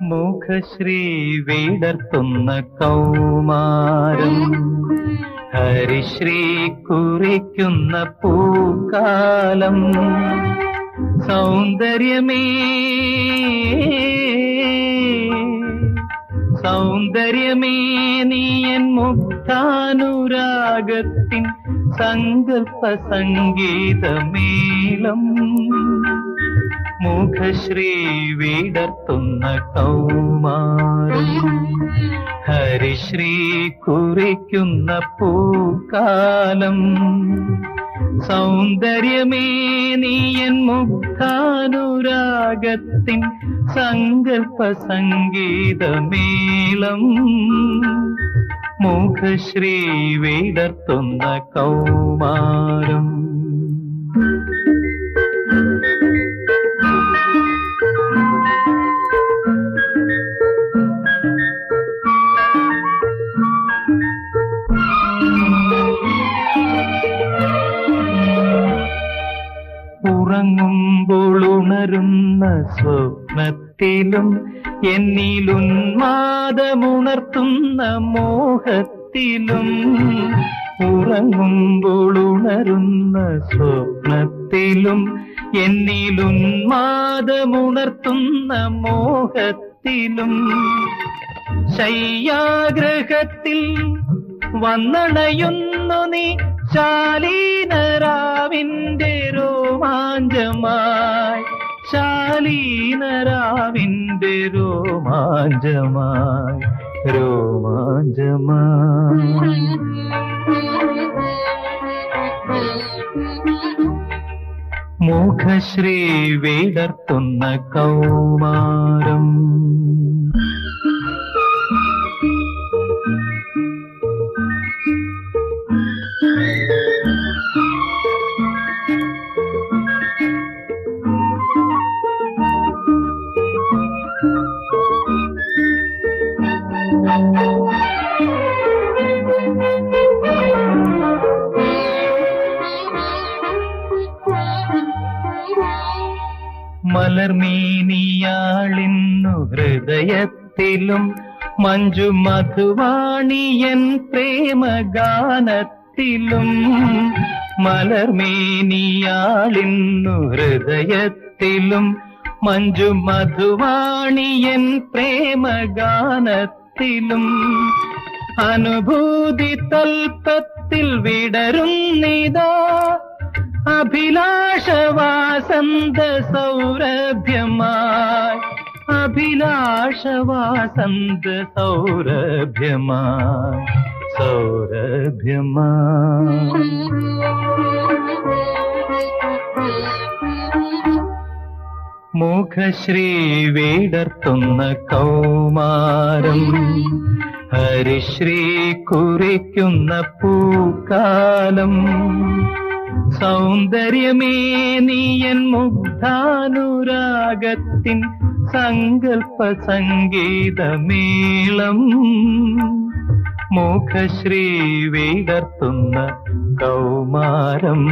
മുഖശ്രീ വിടർത്തുന്ന കൗമാരം, ഹരിശ്രീ കുറിക്കുന്ന പൂക്കാലം. സൗന്ദര്യമേ സൗന്ദര്യമേ നീയൻ മുക്താനുരാഗത്തിൻ സങ്കൽപ്പ സംഗീതമേളം. മുഖശ്രീ വിടർത്തുന്ന കൗമാരം, ഹരിശ്രീ കുറിക്കുന്ന പൂക്കാലം. സൗന്ദര്യമേ നീയൻ മുക്താനുരാഗത്തിൻ സങ്കൽപ്പ സംഗീതമേളം. മുഖശ്രീ വിടർത്തുന്ന കൗമാരം. ഉറങ്ങുമ്പോൾ ഉണരുന്ന സ്വപ്നത്തിലും എന്നിലുന്മാദമുണർത്തുന്ന മോഹത്തിലും. ഉറങ്ങുമ്പോൾ ഉണരുന്ന സ്വപ്നത്തിലും എന്നിലുന്മാദമുണർത്തുന്ന മോഹത്തിലും. ശയ്യാഗ്രഹത്തിൽ വന്നണയുന്നു നീ ശാലീനരാവിന്റെ രോമാഞ്ചമായി, ശാലീനരാവിന്റെ രോമാഞ്ചമായി, രോമാഞ്ചമായി. മുഖശ്രീ വിടർത്തുന്ന കൗമാരം. മലർമീനിയാളിന്നു ഹൃദയത്തിലും മഞ്ജു മധുവാണിയൻ പ്രേമഗാനത്തിലും. മലർമേനിയാളിന്നു ഹൃദയത്തിലും മഞ്ജു മധുവാണിയൻ പ്രേമഗാനത്തിലും. അനുഭൂതി തൽപ്പത്തിൽ വിടരുന്നിതാ അഭിലാഷവാസന്ത സൗരഭ്യമായി, അഭിലാഷവാസന്ത സൗരഭ്യമായി, സൗരഭ്യമായി. മുഖശ്രീ വിടർത്തുന്ന കൗമാരം, ഹരിശ്രീ കുറിക്കുന്ന പൂക്കാലം. സൗന്ദര്യമേ നീയൻ മുഗ്ധാനുരാഗത്തിൻ സങ്കൽപ്പ സംഗീതമേളം. മുഖശ്രീ വിടർത്തുന്ന കൗമാരം.